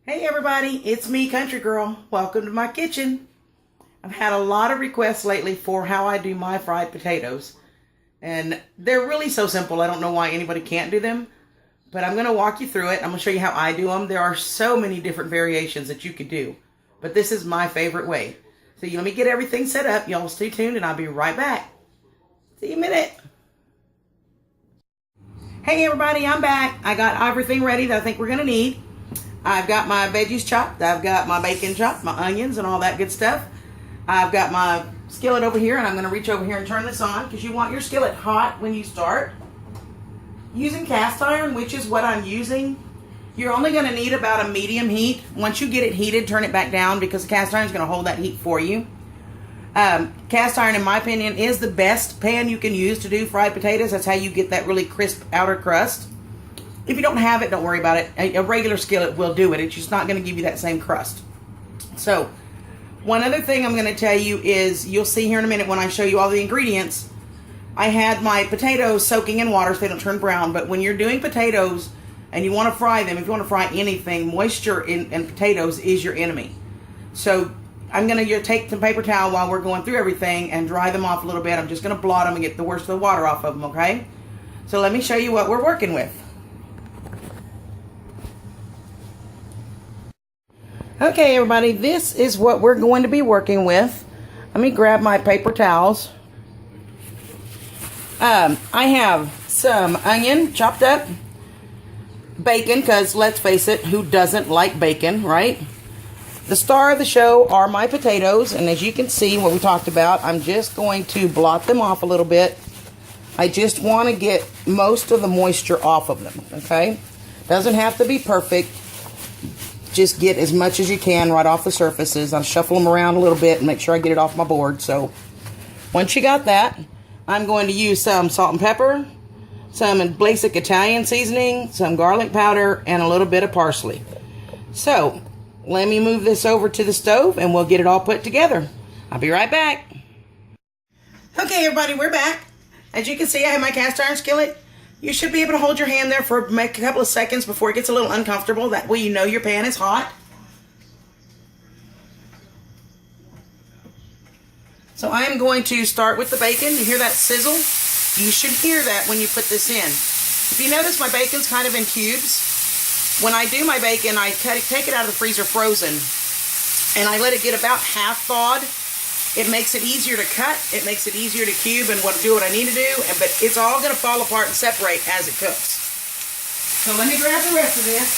Hey everybody, it's me, Country Girl. Welcome to my kitchen. I've had a lot of requests lately for how I do my fried potatoes. And they're really so simple, I don't know why anybody can't do them. But I'm going to walk you through it. I'm going to show you how I do them. There are so many different variations that you could do. But this is my favorite way. So let me get everything set up. Y'all stay tuned and I'll be right back. See you in a minute. Hey everybody, I'm back. I got everything ready that I think we're going to need. I've got my veggies chopped. I've got my bacon chopped, my onions and all that good stuff. I've got my skillet over here, and I'm going to reach over here and turn this on because you want your skillet hot when you start. Using cast iron, which is what I'm using, you're only going to need about a medium heat. Once you get it heated, turn it back down because the cast iron is going to hold that heat for you. Cast iron, in my opinion, is the best pan you can use to do fried potatoes. That's how you get that really crisp outer crust. If you don't have it, don't worry about it. A regular skillet will do it. It's just not going to give you that same crust. So, one other thing I'm going to tell you is, you'll see here in a minute when I show you all the ingredients, I had my potatoes soaking in water so they don't turn brown. But when you're doing potatoes and you want to fry them, if you want to fry anything, moisture in potatoes is your enemy. So, I'm going to take some paper towel while we're going through everything and dry them off a little bit. I'm just going to blot them and get the worst of the water off of them, okay? So, let me show you what we're working with. Okay, everybody, this is what we're going to be working with. Let me grab my paper towels. I have some onion chopped up, bacon, because let's face it, who doesn't like bacon, right? The star of the show are my potatoes, and as you can see what we talked about, I'm just going to blot them off a little bit. I just want to get most of the moisture off of them, okay? Doesn't have to be perfect. Just get as much as you can right off the surfaces. I'll shuffle them around a little bit and make sure I get it off my board. So once you got that, I'm going to use some salt and pepper, some basic Italian seasoning, some garlic powder, and a little bit of parsley. So let me move this over to the stove and we'll get it all put together. I'll be right back. Okay, everybody, we're back. As you can see, I have my cast iron skillet. You should be able to hold your hand there for a couple of seconds before it gets a little uncomfortable. That way you know your pan is hot. So I'm going to start with the bacon. You hear that sizzle? You should hear that when you put this in. If you notice, my bacon's kind of in cubes. When I do my bacon, I take it out of the freezer frozen, and I let it get about half thawed. It makes it easier to cut, it makes it easier to cube and do what I need to do, but it's all going to fall apart and separate as it cooks. So let me grab the rest of this.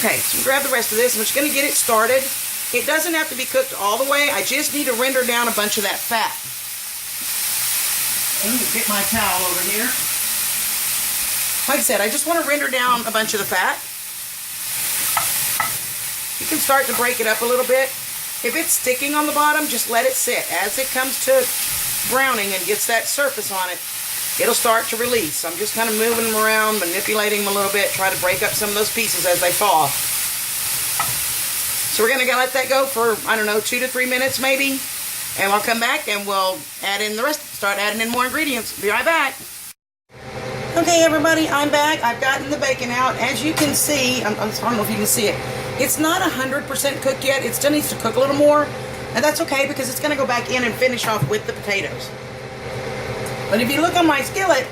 Okay, so grab the rest of this. I'm just going to get it started. It doesn't have to be cooked all the way. I just need to render down a bunch of that fat. Let me get my towel over here. Like I said, I just want to render down a bunch of the fat. You can start to break it up a little bit. If it's sticking on the bottom, just let it sit. As it comes to browning and gets that surface on it, it'll start to release. I'm just kind of moving them around, manipulating them a little bit, try to break up some of those pieces as they fall. So we're going to let that go for, I don't know, 2 to 3 minutes maybe. And I'll come back and we'll add in the rest, start adding in more ingredients. Be right back. Okay, everybody, I'm back. I've gotten the bacon out. As you can see, I don't know if you can see it. It's not 100% cooked yet. It still needs to cook a little more. And that's okay because it's going to go back in and finish off with the potatoes. But if you look on my skillet,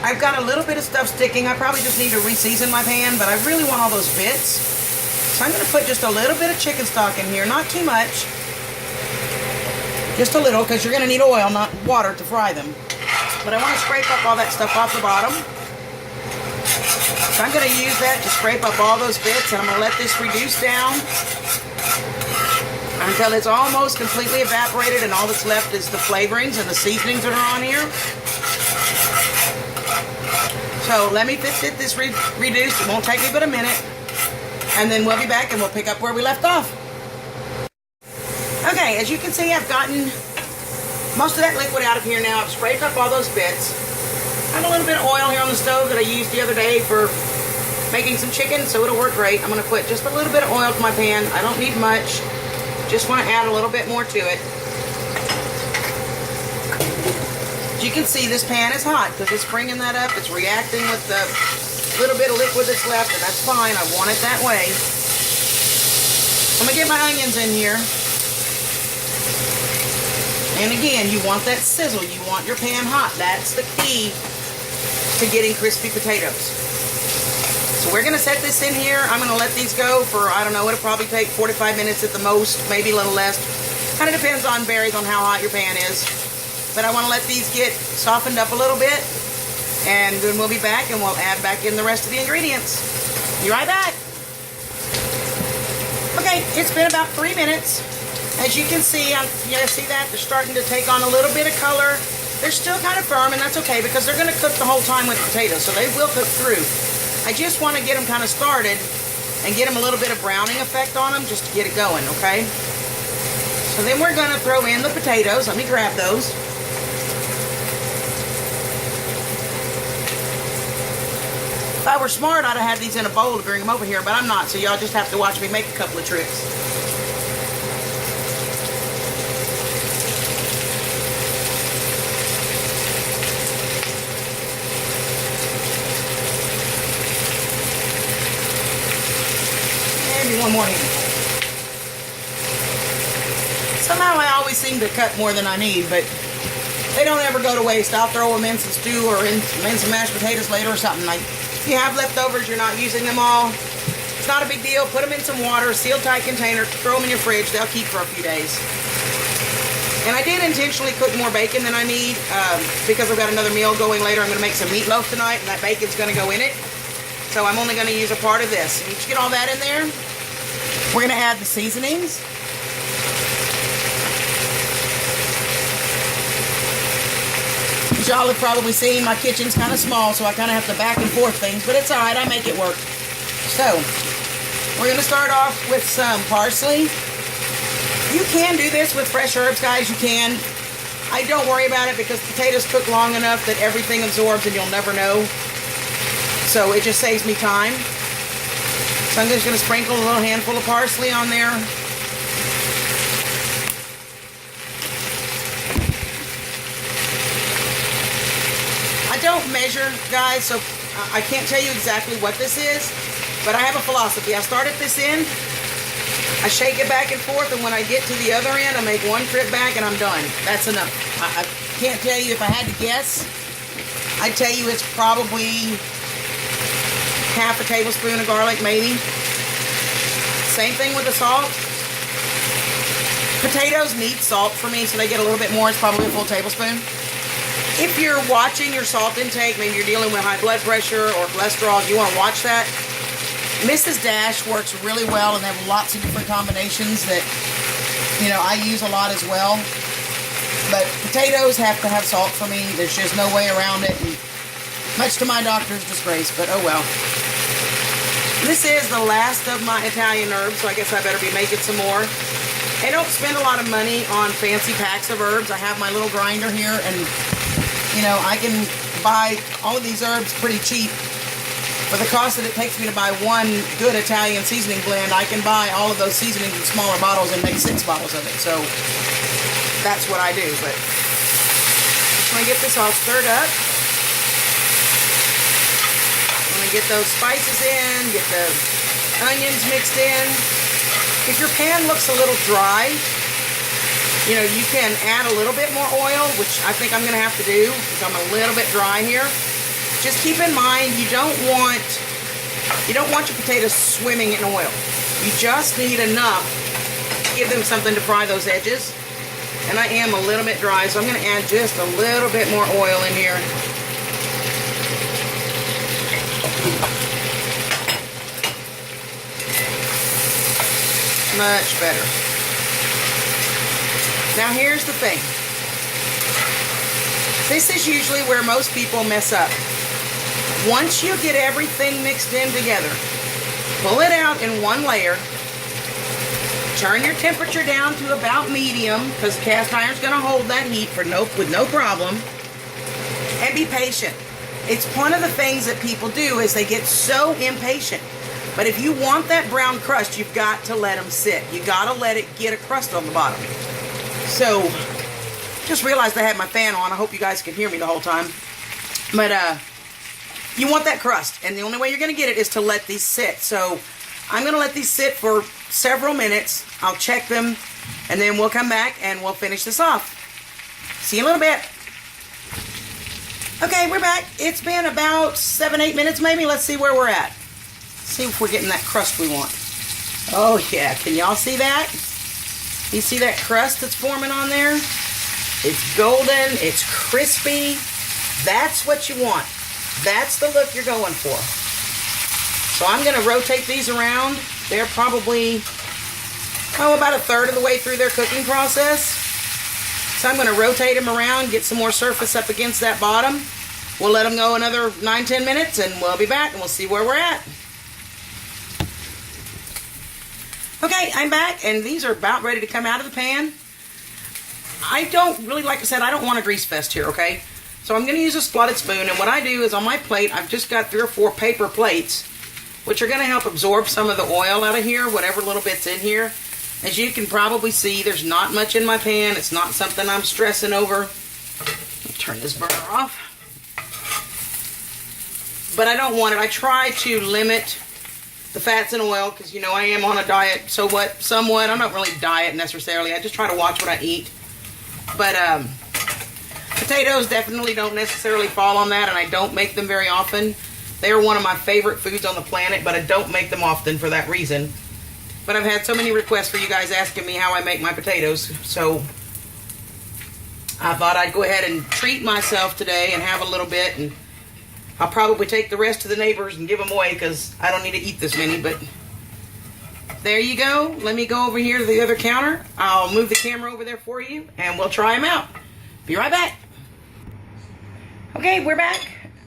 I've got a little bit of stuff sticking. I probably just need to re-season my pan, but I really want all those bits. So I'm going to put just a little bit of chicken stock in here. Not too much. Just a little because you're going to need oil, not water, to fry them. But I want to scrape up all that stuff off the bottom. So I'm going to use that to scrape up all those bits, and I'm going to let this reduce down until it's almost completely evaporated and all that's left is the flavorings and the seasonings that are on here. So let me get this reduced. It won't take me but a minute. And then we'll be back and we'll pick up where we left off. Okay, as you can see, I've gotten most of that liquid out of here now. I've sprayed up all those bits. I have a little bit of oil here on the stove that I used the other day for making some chicken, so it'll work great. I'm going to put just a little bit of oil to my pan. I don't need much. Just want to add a little bit more to it. As you can see, this pan is hot because it's bringing that up. It's reacting with the little bit of liquid that's left, and that's fine. I want it that way. I'm going to get my onions in here. And again, you want that sizzle. You want your pan hot. That's the key to getting crispy potatoes. So we're going to set this in here. I'm going to let these go for, I don't know, it'll probably take 45 minutes at the most, maybe a little less. Kind of depends on, varies on how hot your pan is. But I want to let these get softened up a little bit. And then we'll be back and we'll add back in the rest of the ingredients. Be right back. Okay, it's been about 3 minutes. As you can see, see that? They're starting to take on a little bit of color. They're still kind of firm, and that's okay because they're going to cook the whole time with potatoes, so they will cook through. I just want to get them kind of started and get them a little bit of browning effect on them just to get it going, okay? So then we're going to throw in the potatoes. Let me grab those. If I were smart, I'd have had these in a bowl to bring them over here, but I'm not, so y'all just have to watch me make a couple of tricks. One more handful. Somehow I always seem to cut more than I need, but they don't ever go to waste. I'll throw them in some stew or in some mashed potatoes later or something. Like, if you have leftovers, you're not using them all, it's not a big deal. Put them in some water, sealed tight container, throw them in your fridge. They'll keep for a few days. And I did intentionally cook more bacon than I need because I've got another meal going later. I'm going to make some meatloaf tonight, and that bacon's going to go in it. So I'm only going to use a part of this. Once you get all that in there, we're going to add the seasonings. As y'all have probably seen, my kitchen's kind of small, so I kind of have to back and forth things, but it's alright, I make it work. So, we're going to start off with some parsley. You can do this with fresh herbs, guys, you can. I don't worry about it because potatoes cook long enough that everything absorbs and you'll never know. So it just saves me time. So I'm just going to sprinkle a little handful of parsley on there. I don't measure, guys, so I can't tell you exactly what this is, but I have a philosophy. I start at this end, I shake it back and forth, and when I get to the other end, I make one trip back and I'm done. That's enough. I can't tell you. If I had to guess, I'd tell you it's probably half a tablespoon of garlic, maybe. Same thing with the salt. Potatoes need salt for me, so they get a little bit more. It's probably a full tablespoon. If you're watching your salt intake, maybe you're dealing with high blood pressure or cholesterol, if you want to watch that, Mrs. Dash works really well, and they have lots of different combinations that, you know, I use a lot as well. But potatoes have to have salt for me. There's just no way around it. And much to my doctor's disgrace, but oh well. This is the last of my Italian herbs, so I guess I better be making some more. I don't spend a lot of money on fancy packs of herbs. I have my little grinder here, and, you know, I can buy all of these herbs pretty cheap. For the cost that it takes me to buy one good Italian seasoning blend, I can buy all of those seasonings in smaller bottles and make 6 bottles of it. So that's what I do. But just want to get this all stirred up. Get those spices in, get the onions mixed in. If your pan looks a little dry, you know, you can add a little bit more oil, which I think I'm going to have to do because I'm a little bit dry here. Just keep in mind, you don't want your potatoes swimming in oil. You just need enough to give them something to fry those edges. And I am a little bit dry, so I'm going to add just a little bit more oil in here. Much better. Now here's the thing. This is usually where most people mess up. Once you get everything mixed in together, pull it out in one layer, turn your temperature down to about medium, because the cast iron's going to hold that heat with no problem, and be patient. It's one of the things that people do is they get so impatient. But if you want that brown crust, you've got to let them sit. You got to let it get a crust on the bottom. So Just realized I had my fan on. I hope you guys can hear me the whole time. But you want that crust, and the only way you're going to get it is to let these sit. So I'm going to let these sit for several minutes. I'll check them, and then we'll come back and we'll finish this off. See you in a little bit. Okay, we're back. It's been about 7-8 minutes maybe. Let's see where we're at. See if we're getting that crust we want. Oh yeah, can y'all see that? You see that crust that's forming on there? It's golden, it's crispy. That's what you want. That's the look you're going for. So I'm going to rotate these around. They're probably, about a third of the way through their cooking process. So I'm going to rotate them around, get some more surface up against that bottom. We'll let them go another 9-10 minutes, and we'll be back, and we'll see where we're at. Okay, I'm back, and these are about ready to come out of the pan. I don't really, like I said, I don't want a grease fest here, okay? So I'm going to use a spotted spoon, and what I do is on my plate, I've just got 3 or 4 paper plates, which are going to help absorb some of the oil out of here, whatever little bit's in here. As you can probably see, there's not much in my pan. It's not something I'm stressing over. Turn this burner off. But I don't want it. I try to limit the fats and oil because, you know, I am on a diet somewhat. I'm not really diet necessarily. I just try to watch what I eat. But potatoes definitely don't necessarily fall on that, and I don't make them very often. They are one of my favorite foods on the planet, but I don't make them often for that reason. But I've had so many requests for you guys asking me how I make my potatoes, so I thought I'd go ahead and treat myself today and have a little bit, and I'll probably take the rest to the neighbors and give them away because I don't need to eat this many, but there you go. Let me go over here to the other counter. I'll move the camera over there for you, and we'll try them out. Be right back. Okay, we're back.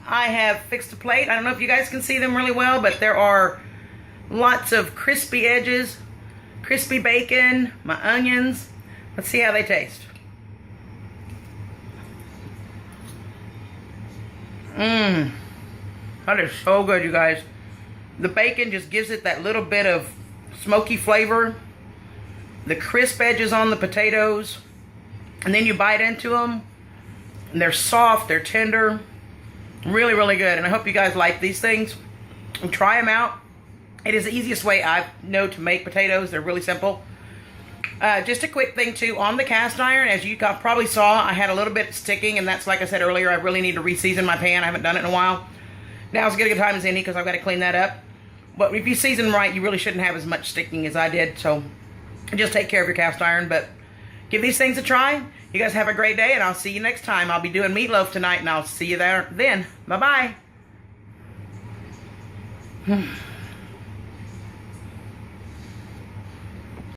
I have fixed the plate. I don't know if you guys can see them really well, but there are lots of crispy edges, crispy bacon, my onions. Let's see how they taste. That is so good, you guys. The bacon just gives it that little bit of smoky flavor. The crisp edges on the potatoes. And then you bite into them. And they're soft, they're tender. Really, really good. And I hope you guys like these things. And try them out. It is the easiest way I know to make potatoes. They're really simple. Just a quick thing too, on the cast iron, as you probably saw, I had a little bit sticking, and that's, like I said earlier, I really need to re-season my pan. I haven't done it in a while. Now as good a time as any because I've got to clean that up. But if you season right, you really shouldn't have as much sticking as I did. So just take care of your cast iron. But give these things a try. You guys have a great day, and I'll see you next time. I'll be doing meatloaf tonight, and I'll see you there then. Bye-bye.